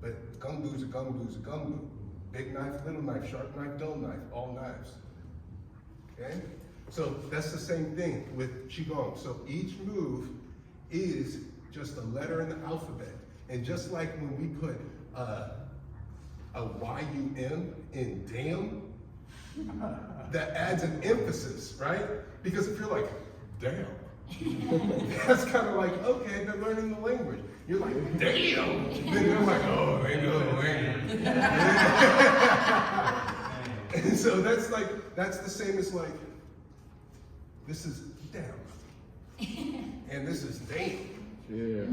But Gangbu is a Gangbu is a Gangbu. Big knife, little knife, sharp knife, dull knife, all knives. Okay? So that's the same thing with Qigong. So each move is just a letter in the alphabet. And just like when we put a Y-U-M in damn, that adds an emphasis, right? Because if you're like, damn, that's kind of like, okay, they're learning the language. You're like, damn! Then they're like, oh, they go away. And so that's the same as like, this is damn. And this is damn. Yeah.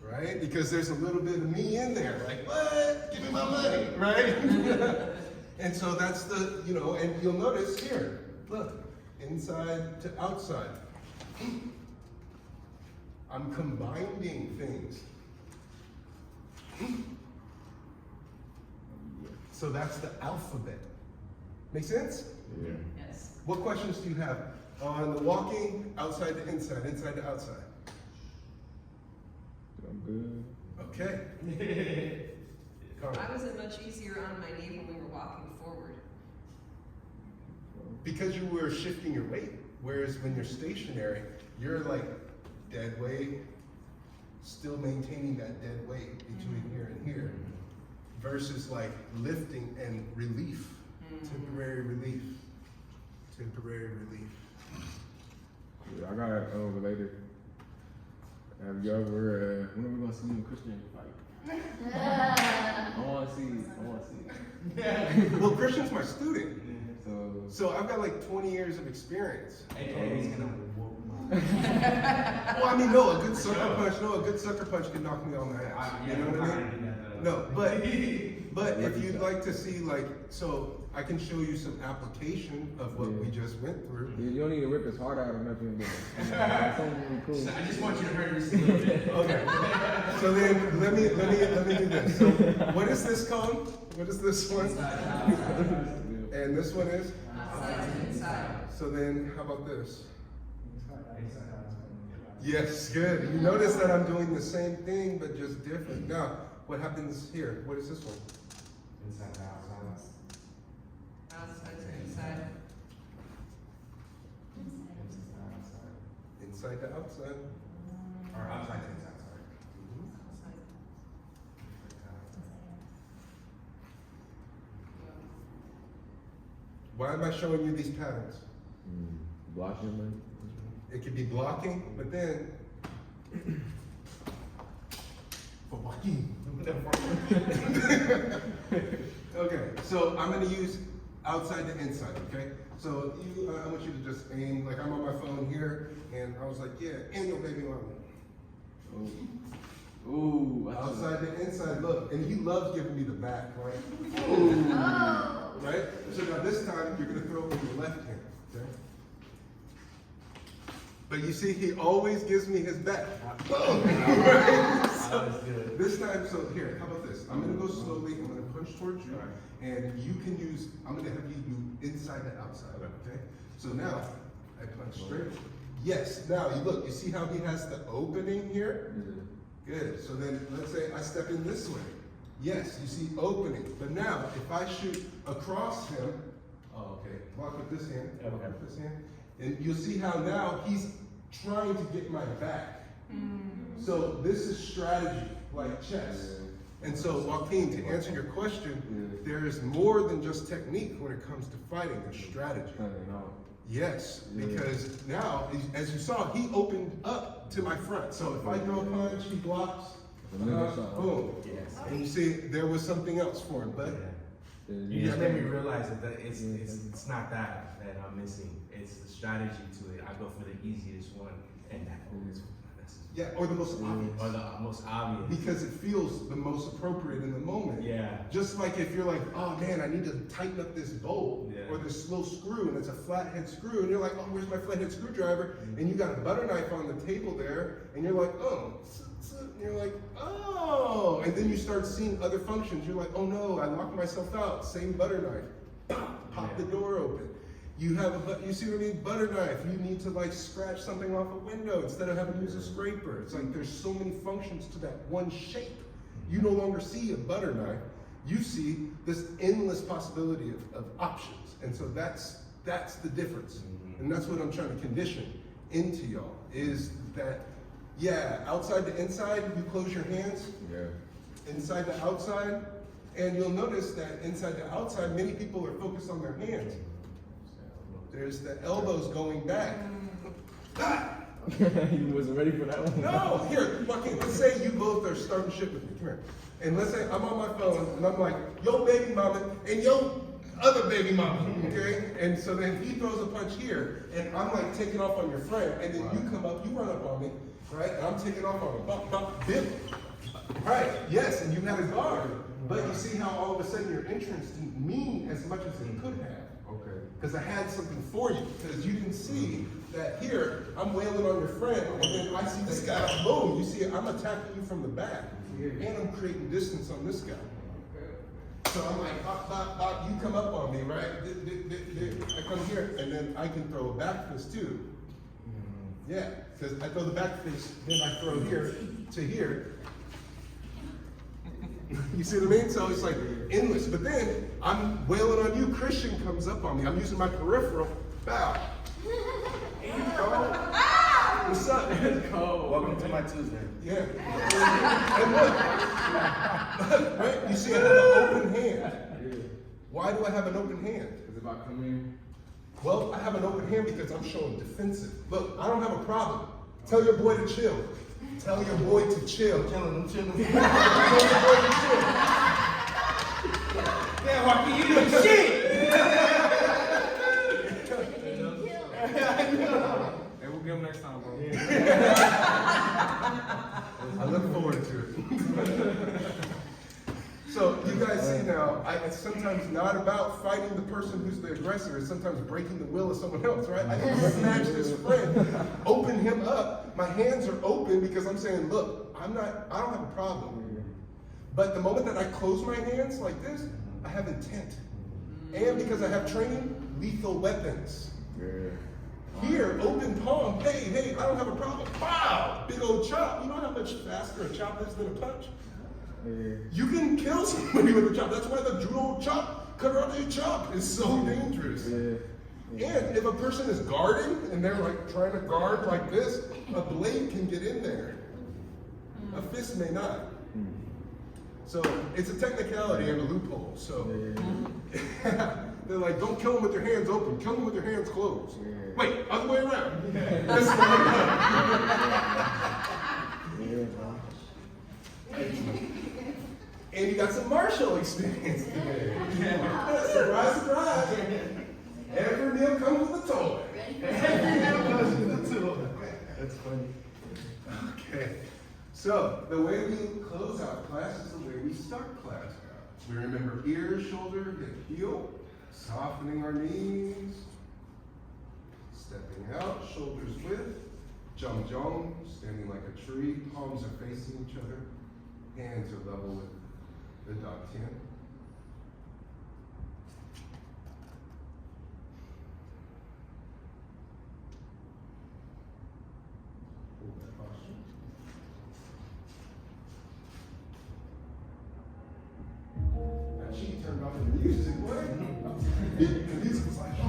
Right? Because there's a little bit of me in there. Like, what? Give me my money, right? And so that's the, and you'll notice here, look, inside to outside. I'm combining things. So that's the alphabet. Make sense? Yeah. Yes. What questions do you have on the walking, outside to inside to outside? I'm good. Okay. Why was it much easier on my knee when we were walking forward? Because you were shifting your weight. Whereas when you're stationary, you're like dead weight, still maintaining that dead weight between here and here, versus like lifting and relief, temporary relief. Temporary relief. Yeah, I got related. Have you ever, when are we gonna see you in Christian fight? I wanna see. Well, Christian's my student. So So I've got like 20 years of experience. He's gonna whoop Well, I mean, no, a good sucker punch can knock me on the ass. You know what I mean? No, but if you'd like to see, like, so I can show you some application of what we just went through. You don't need to rip his heart out or nothing, but something really cool. I just want you to hurt this a little bit. Okay. So then let me do this. So what is this called? What is this one? And this one is? Inside. So then how about this? Yes, good. You notice that I'm doing the same thing but just different. Now, what happens here? What is this one? Inside out. Outside to inside. Inside to outside. Or outside to inside, sorry. Why am I showing you these patterns? Blocking, man. It could be blocking, but then for blocking. Okay, so I'm gonna use outside to inside, okay? So I want you to just aim, like I'm on my phone here, and I was like, yeah, and your baby mama. Ooh. Outside to inside, look, and he loves giving me the back, right? Ooh. Right? So now this time, you're gonna throw it with your left hand, okay? But you see, he always gives me his back. Boom! Right? So this time, so here, how about this? I'm gonna go slowly, I'm gonna punch towards you, and you can use, I'm gonna have you do inside to outside, okay? So now, I punch straight. Yes, now you look, you see how he has the opening here? Good, so then let's say I step in this way. Yes, you see opening, but now if I shoot across him, block with this hand, block with this hand, and you'll see how now he's trying to get my back. So this is strategy, like chess. And so Joaquin, to answer your question, there is more than just technique when it comes to fighting, there's strategy. Yes, because now, as you saw, he opened up to my front. So if I throw a punch, he blocks, boom. Yes. And you see, there was something else for him, but You just made me realize that it's not that I'm missing. It's the strategy to it. I go for the easiest one, and that always yeah, or the most obvious. Or the most obvious. Because it feels the most appropriate in the moment. Yeah. Just like if you're like, oh man, I need to tighten up this bolt Yeah. or this little screw, and it's a flathead screw, and you're like, oh, where's my flathead screwdriver? And you got a butter knife on the table there, and you're like, oh, and you're like, oh, and then you start seeing other functions. You're like, oh no, I locked myself out. Same butter knife. Pop the door open. You have you see what I mean? Butter knife. You need to like scratch something off a window instead of having to use a scraper. It's like there's so many functions to that one shape. You no longer see a butter knife. You see this endless possibility of options. And so that's the difference. And that's what I'm trying to condition into y'all is that, yeah, outside to inside, you close your hands. Yeah. Inside to outside. And you'll notice that inside to outside, many people are focused on their hands. There's the elbows going back. You wasn't ready for that one? No, here, Joaquin, let's say you both are starting shit with me. Come here. And let's say I'm on my phone and I'm like, yo baby mama and yo other baby mama, okay? And so then he throws a punch here and I'm like taking off on your friend and then you come up, you run up on me, right? And I'm taking off on him, bop, bop, bip. Right, yes, and you had a guard. But you see how all of a sudden your entrance didn't mean as much as it could have. Okay. Because I had something for you. Because you can see that here, I'm wailing on your friend, and then I see this guy, boom, you see I'm attacking you from the back. And I'm creating distance on this guy. So I'm like, bop, bop, bop, you come up on me, right? I come here, and then I can throw a back fist too. Yeah, because I throw the back fist, then I throw here to here. You see what I mean? So it's like endless. But then I'm wailing on you. Christian comes up on me. I'm using my peripheral. Bow. What's up? Welcome to my Tuesday. Yeah. And look, right? You see, I have an open hand. Why do I have an open hand? Because if I come in. Well, I have an open hand because I'm showing defensive. Look, I don't have a problem. Tell your boy to chill. Tell your boy to chill. I'm chilling. Tell your boy to chill. Yeah, Joaquin, you doing shit! Hey, we'll get him next time, bro. I look forward to it. So you guys see now, it's sometimes not about fighting the person who's the aggressor is sometimes breaking the will of someone else, right? I can snatch this friend, open him up. My hands are open because I'm saying, look, I don't have a problem. But the moment that I close my hands like this, I have intent. And because I have training, lethal weapons. Here, open palm, hey, I don't have a problem. Wow, big old chop. You know how much faster a chop is than a punch? You can kill somebody with a chop. That's why the judo chop, karate chop is so dangerous. And if a person is guarding and they're like trying to guard like this, a blade can get in there. A fist may not. So it's a technicality and a loophole. So they're like, don't kill them with your hands open, kill them with your hands closed. Wait, other way around. That's the And you got some martial experience today. Surprise, surprise. Every meal comes with a toy. That's funny. Okay. So the way we close out class is the way we start class out. We remember ear, shoulder, hip, heel, softening our knees, stepping out, shoulders width, jump, standing like a tree, palms are facing each other, hands are level with the Dantian. Hold that posture. That sheet turned off the music, what? The music was like, oh.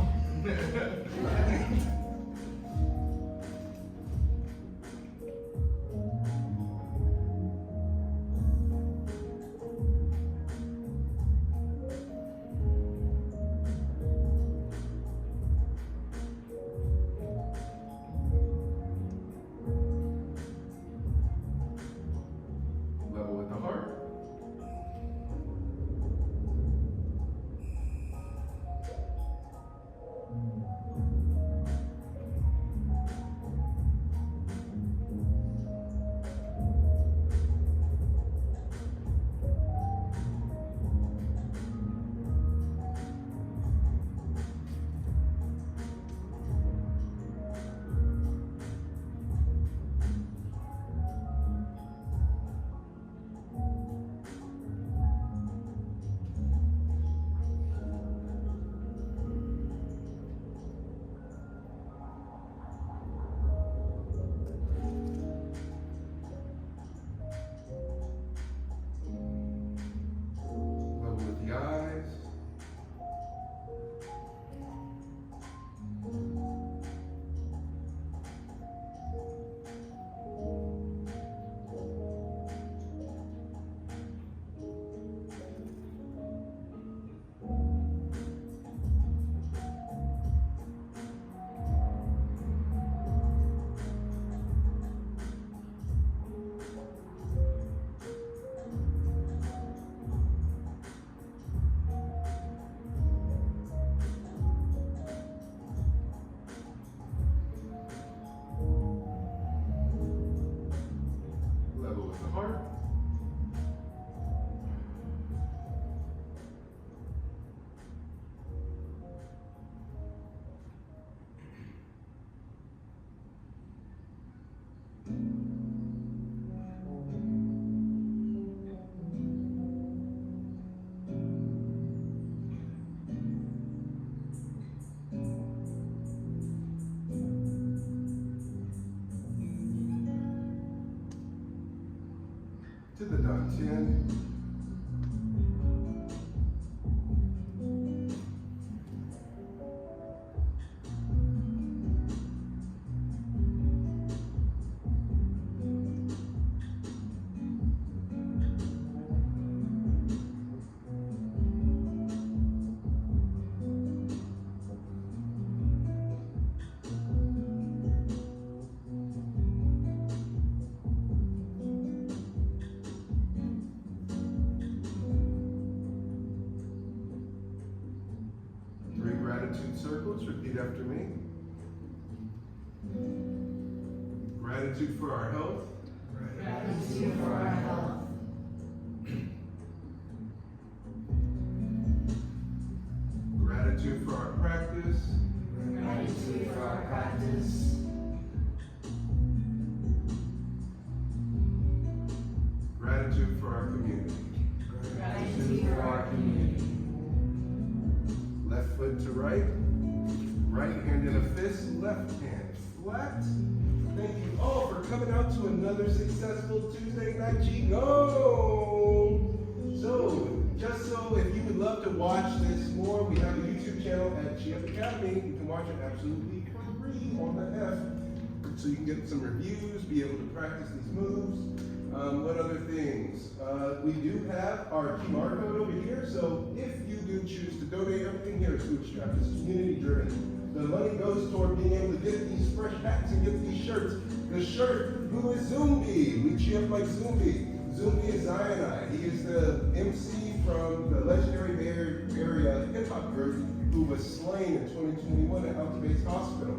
Level with the heart. Level with the eyes. Level with the heart. To the Dantian. Three gratitude circles, repeat after me. Gratitude for our health. Gratitude for our health. Gratitude Gratitude for our practice. Gratitude for our practice. Gratitude for our community. Gratitude for our community. Left foot to right. Right hand in a fist. Left hand flat. Thank you all for coming out to another successful Tuesday night Qigong. So, just so if you would love to watch this more, we have a YouTube channel at Qigong Academy. You can watch it absolutely free on the F. So you can get some reviews, be able to practice these moves. What other things? We do have our QR code over here, so if you do choose to donate, everything here is bootstrapped. This is community driven. The money goes toward being able to get these fresh hats and get these shirts. The shirt, who is Zumbi? We cheer up like Zumbi. Zumbi is Zionide. He is the MC from the legendary Bay Area hip hop group who was slain in 2021 at Daoist Hospital.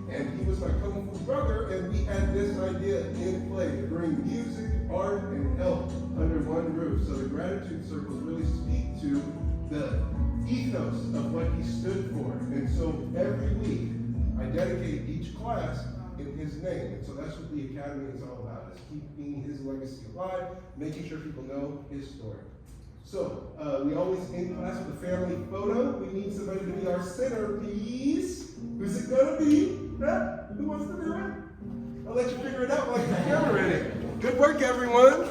And he was my Kung Fu brother, and we had this idea in play to bring music, art, and health under one roof. So the gratitude circles really speak to the ethos of what he stood for. And so every week, I dedicate each class in his name. And so that's what the Academy is all about, is keeping his legacy alive, making sure people know his story. So, we always end class with a family photo. We need somebody to be our centerpiece. Who's it gonna be? Huh? Who wants to do it? I'll let you figure it out while I get the camera ready. Good work, everyone.